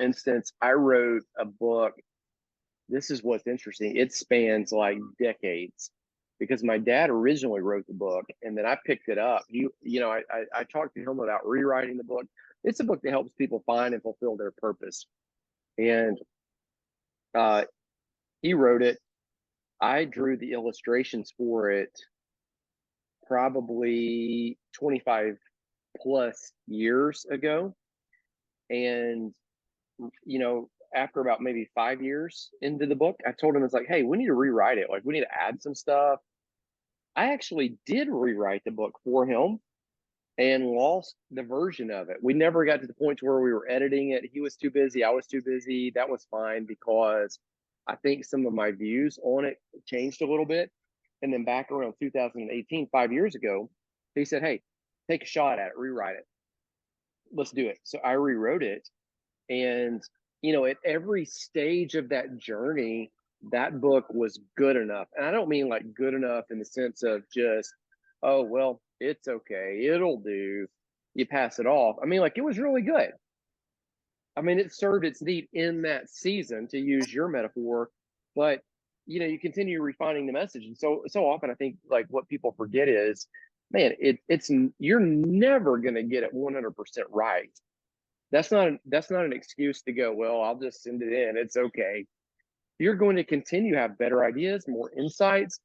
instance, I wrote a book. This is what's interesting. It spans like decades because my dad originally wrote the book and then I picked it up. I talked to him about rewriting the book. It's a book that helps people find and fulfill their purpose. And uh, he wrote it. I drew the illustrations for it probably 25 plus years ago. And, after about maybe 5 years into the book, I told him, it's like, hey, we need to rewrite it. Like, we need to add some stuff. I actually did rewrite the book for him and lost the version of it. We never got to the point where we were editing it. He was too busy. I was too busy. That was fine because I think some of my views on it changed a little bit. And then back around 2018, 5 years ago, he said, hey, take a shot at it, rewrite it. Let's do it. So I rewrote it. And, at every stage of that journey, that book was good enough. And I don't mean like good enough in the sense of just, oh, well, it's okay, it'll do, you pass it off. I mean, like, it was really good. I mean, it served its need in that season, to use your metaphor, but you continue refining the message. And so often I think like what people forget is, man, it's you're never going to get it 100% right. That's not an excuse to go, well, I'll just send it in, it's okay. You're going to continue to have better ideas, more insights.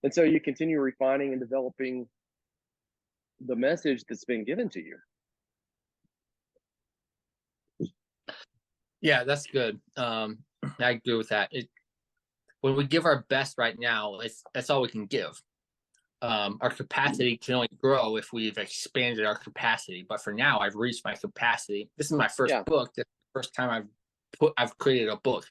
And so you continue refining and developing the message that's been given to you. Yeah, that's good. I agree with that. When we give our best right now, that's all we can give. Our capacity can only grow if we've expanded our capacity. But for now, I've reached my capacity. This is my first book. This is the first time I've created a book.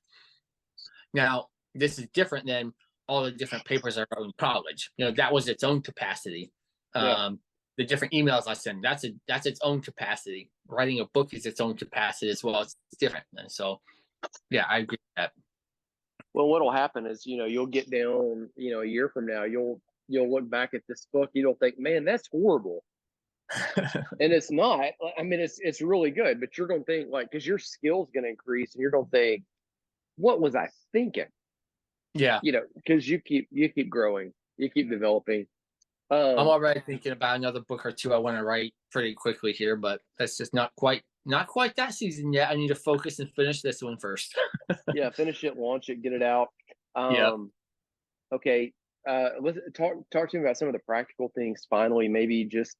Now, this is different than all the different papers I wrote in college. That was its own capacity. The different emails I send, that's its own capacity. Writing a book is its own capacity as well. It's different. And so, yeah, I agree with that. Well, what'll happen is, you'll get down, a year from now, you'll look back at this book, you'll think, man, that's horrible. And it's not. I mean, it's really good, but you're going to think, like, because your skill's going to increase and you're going to think, what was I thinking? Yeah. Because you keep growing, you keep developing. I'm already thinking about another book or two I want to write pretty quickly here, but that's just not quite that season yet. I need to focus and finish this one first. Yeah, finish it, launch it, get it out. Yeah. Okay. Let's talk to me about some of the practical things. Finally, maybe just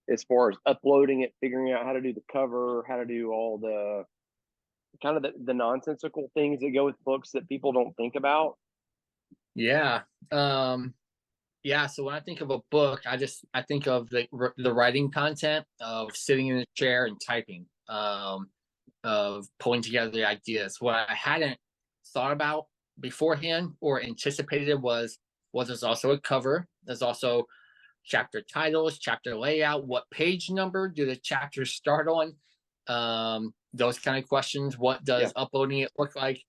as far as uploading it, figuring out how to do the cover, how to do all the kind of the nonsensical things that go with books that people don't think about. Yeah. Yeah. So when I think of a book, I think of the writing content of sitting in a chair and typing, of pulling together the ideas. What I hadn't thought about beforehand or anticipated was there's also a cover. There's also chapter titles, chapter layout, what page number do the chapters start on? Those kind of questions. What does uploading it look like?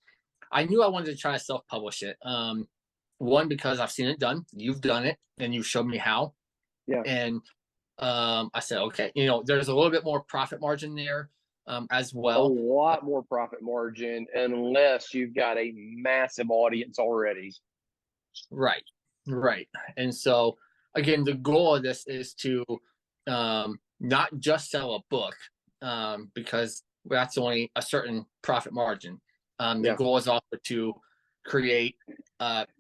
I knew I wanted to try to self-publish it. One, because I've seen it done. You've done it, and you showed me how. Yeah. And I said, okay, there's a little bit more profit margin there as well. A lot more profit margin, unless you've got a massive audience already. Right. And so, again, the goal of this is to not just sell a book, because that's only a certain profit margin. The goal is also to create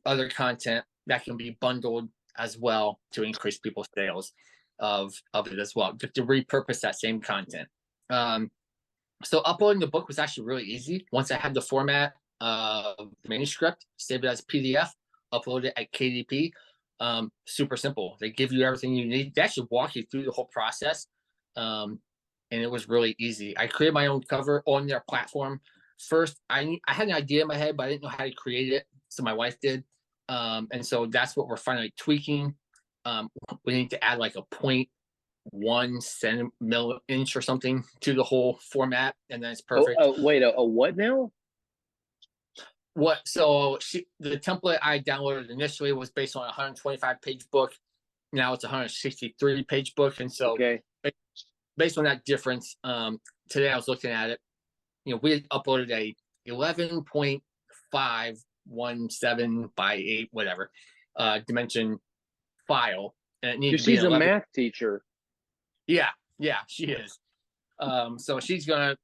other content that can be bundled as well to increase people's sales of it as well, just to repurpose that same content. So uploading the book was actually really easy. Once I had the format of the manuscript, save it as PDF, upload it at KDP. Super simple. They give you everything you need. They actually walk you through the whole process. And it was really easy. I created my own cover on their platform. First, I had an idea in my head, but I didn't know how to create it. So my wife did. And so that's what we're finally tweaking. We need to add like a 0.1 inch or something to the whole format, and then it's perfect. Wait, a what now? So the template I downloaded initially was based on a 125-page book. Now it's a 163-page book. And so based on that difference, today I was looking at it. we had uploaded a 11.517 by 8 whatever dimension file, and it needed to be She's an a 11. math teacher. Yeah, she is. So she's gonna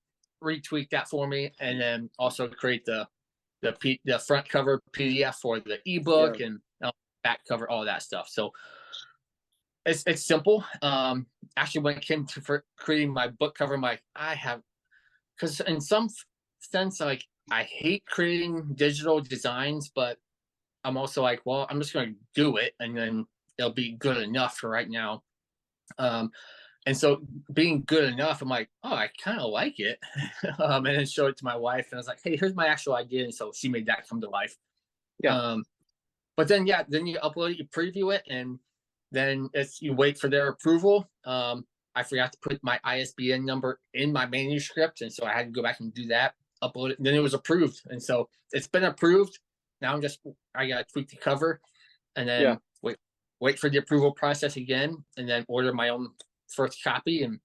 retweak that for me, and then also create the front cover PDF for the ebook, Yeah. and back cover, all that stuff. So it's simple. Actually, when it came to for creating my book cover, I'm like, because in some sense, like, I hate creating digital designs, but I'm also like, well, I'm just going to do it, and then it'll be good enough for right now. And so being good enough, I'm like, oh, I kind of like it. And then showed it to my wife, and I was like, hey, here's my actual idea. And so she made that come to life. Yeah. But then, yeah, then you upload it, you preview it, and then you wait for their approval. I forgot to put my ISBN number in my manuscript, and so I had to go back and do that, upload it, and then it was approved. And so it's been approved. Now I got to tweak the cover, and then wait for the approval process again, and then order my own first copy and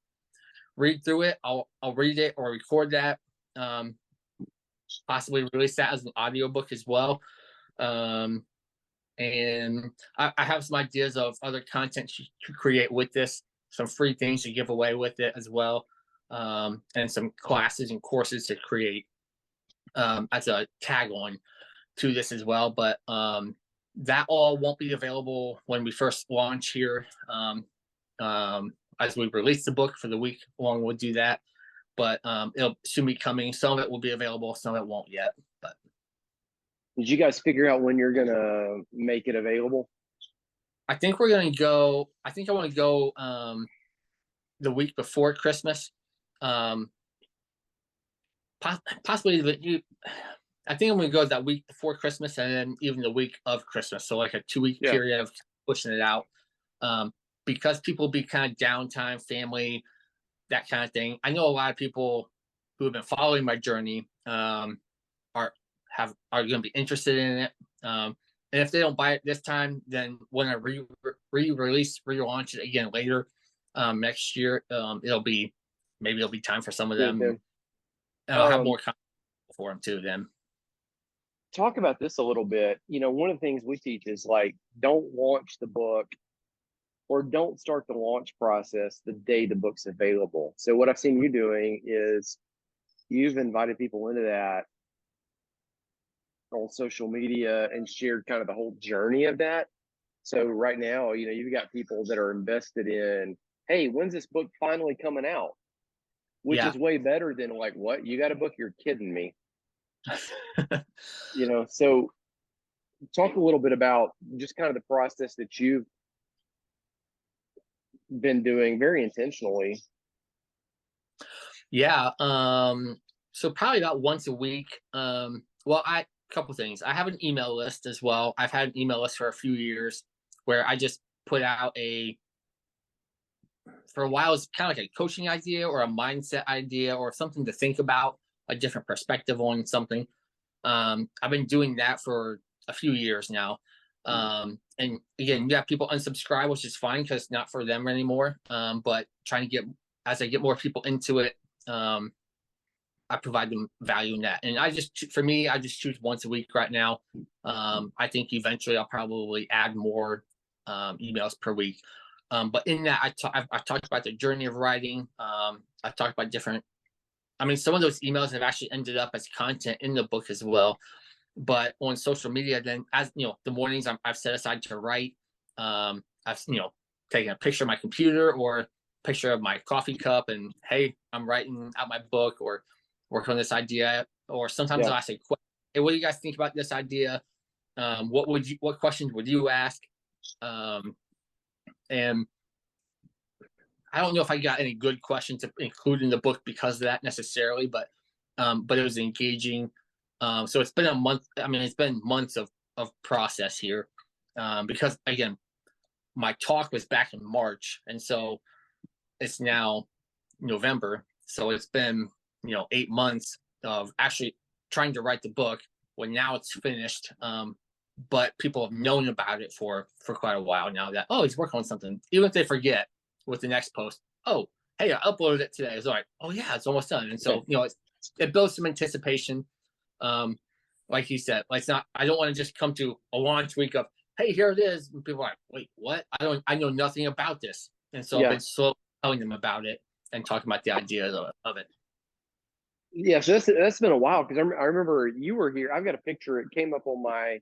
read through it. I'll read it or record that, possibly release that as an audiobook as well. And I have some ideas of other content to create with this, some free things to give away with it as well, and some classes and courses to create as a tag on to this as well. But that all won't be available when we first launch here. As we release the book for the week long, we'll do that. But it'll soon be coming. Some of it will be available, some of it won't yet. But did you guys figure out when you're gonna make it available? I think we're gonna go. I think I want to go the week before Christmas. Possibly I think I'm gonna go that week before Christmas, and then even the week of Christmas. So like a 2-week period of pushing it out, because people be kind of downtime, family, that kind of thing. I know a lot of people who have been following my journey are going to be interested in it. And if they don't buy it this time, then when I relaunch it again later next year, it'll be time for some of them. And I'll have more content for them too then. Talk about this a little bit. One of the things we teach is like, don't launch the book or don't start the launch process the day the book's available. So what I've seen you doing is you've invited people into that on social media and shared kind of the whole journey of that. So right now, you've got people that are invested in, hey, when's this book finally coming out? Which is way better than like, what? You got a book? You're kidding me. So talk a little bit about just kind of the process that you've been doing very intentionally. Yeah. So probably about once a week. Couple things. I have an email list as well. I've had an email list for a few years where I just put out for a while, it's kind of like a coaching idea or a mindset idea or something to think about, a different perspective on something. I've been doing that for a few years now. And again, you have people unsubscribe, which is fine because it's not for them anymore. But as I get more people into it, I provide them value in that. And I just choose once a week right now. I think eventually I'll probably add more emails per week. But in that, I've talked about the journey of writing. I've talked about some of those emails have actually ended up as content in the book as well. But on social media, then, as the mornings I've set aside to write, I've taken a picture of my computer or a picture of my coffee cup, and hey, I'm writing out my book or working on this idea. Or sometimes I'll ask a question, hey, what do you guys think about this idea? What questions would you ask? And I don't know if I got any good questions to include in the book because of that necessarily, but it was engaging. So it's been a month. It's been months of process here, because again, my talk was back in March, and so it's now November. So it's been 8 months of actually trying to write the book. When now it's finished, but people have known about it for quite a while now. That he's working on something, even if they forget with the next post. Oh, hey, I uploaded it today. It's like, oh yeah, it's almost done. And so it builds some anticipation. Like you said, like, it's not, I don't want to just come to a launch week of, hey, here it is. And people are like, wait, what? I know nothing about this. And so I've Yeah. been slowly telling them about it and talking about the ideas of it. Yeah. So that's been a while because I remember you were here. I've got a picture. It came up on my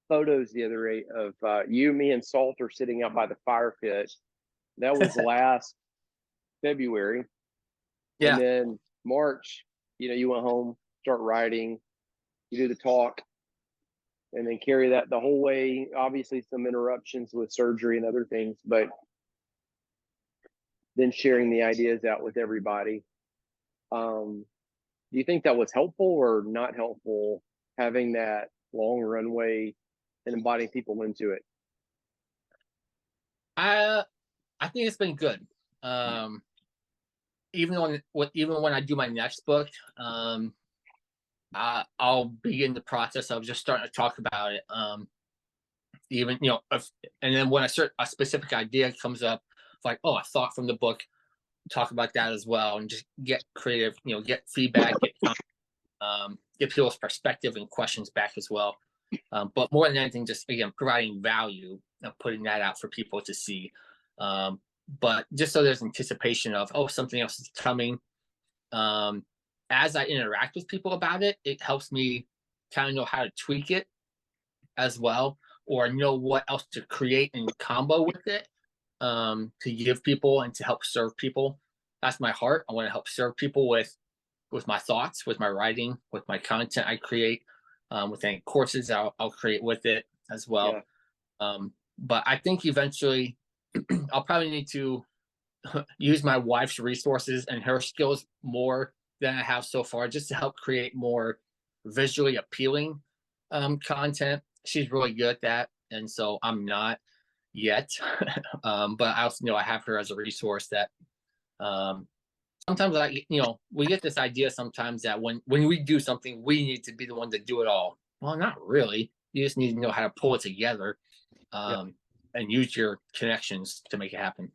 photos the other day of you, me, and Salter sitting out by the fire pit. That was last February. And Yeah. then March, you went home, start writing, you do the talk, and then carry that the whole way. Obviously, some interruptions with surgery and other things, but then sharing the ideas out with everybody. Do you think that was helpful or not helpful, having that long runway and inviting people into it? I think it's been good. Even when I do my next book, I'll begin the process of just starting to talk about it. Even and then when a specific idea comes up, it's like, oh, a thought from the book, talk about that as well, and just get creative. Get feedback, get people's perspective and questions back as well. But more than anything, just again providing value and putting that out for people to see. But just so there's anticipation of, oh, something else is coming. As I interact with people about it, it helps me kind of know how to tweak it as well, or know what else to create in combo with it, to give people and to help serve people. That's my heart. I want to help serve people with my thoughts, with my writing, with my content I create, with any courses I'll create with it as well. Yeah. But I think eventually I'll probably need to use my wife's resources and her skills more than I have so far, just to help create more visually appealing content. She's really good at that, and so I'm not yet. But I also know I have her as a resource that sometimes we get this idea sometimes that when we do something, we need to be the one to do it all. Well, not really. You just need to know how to pull it together, and use your connections to make it happen.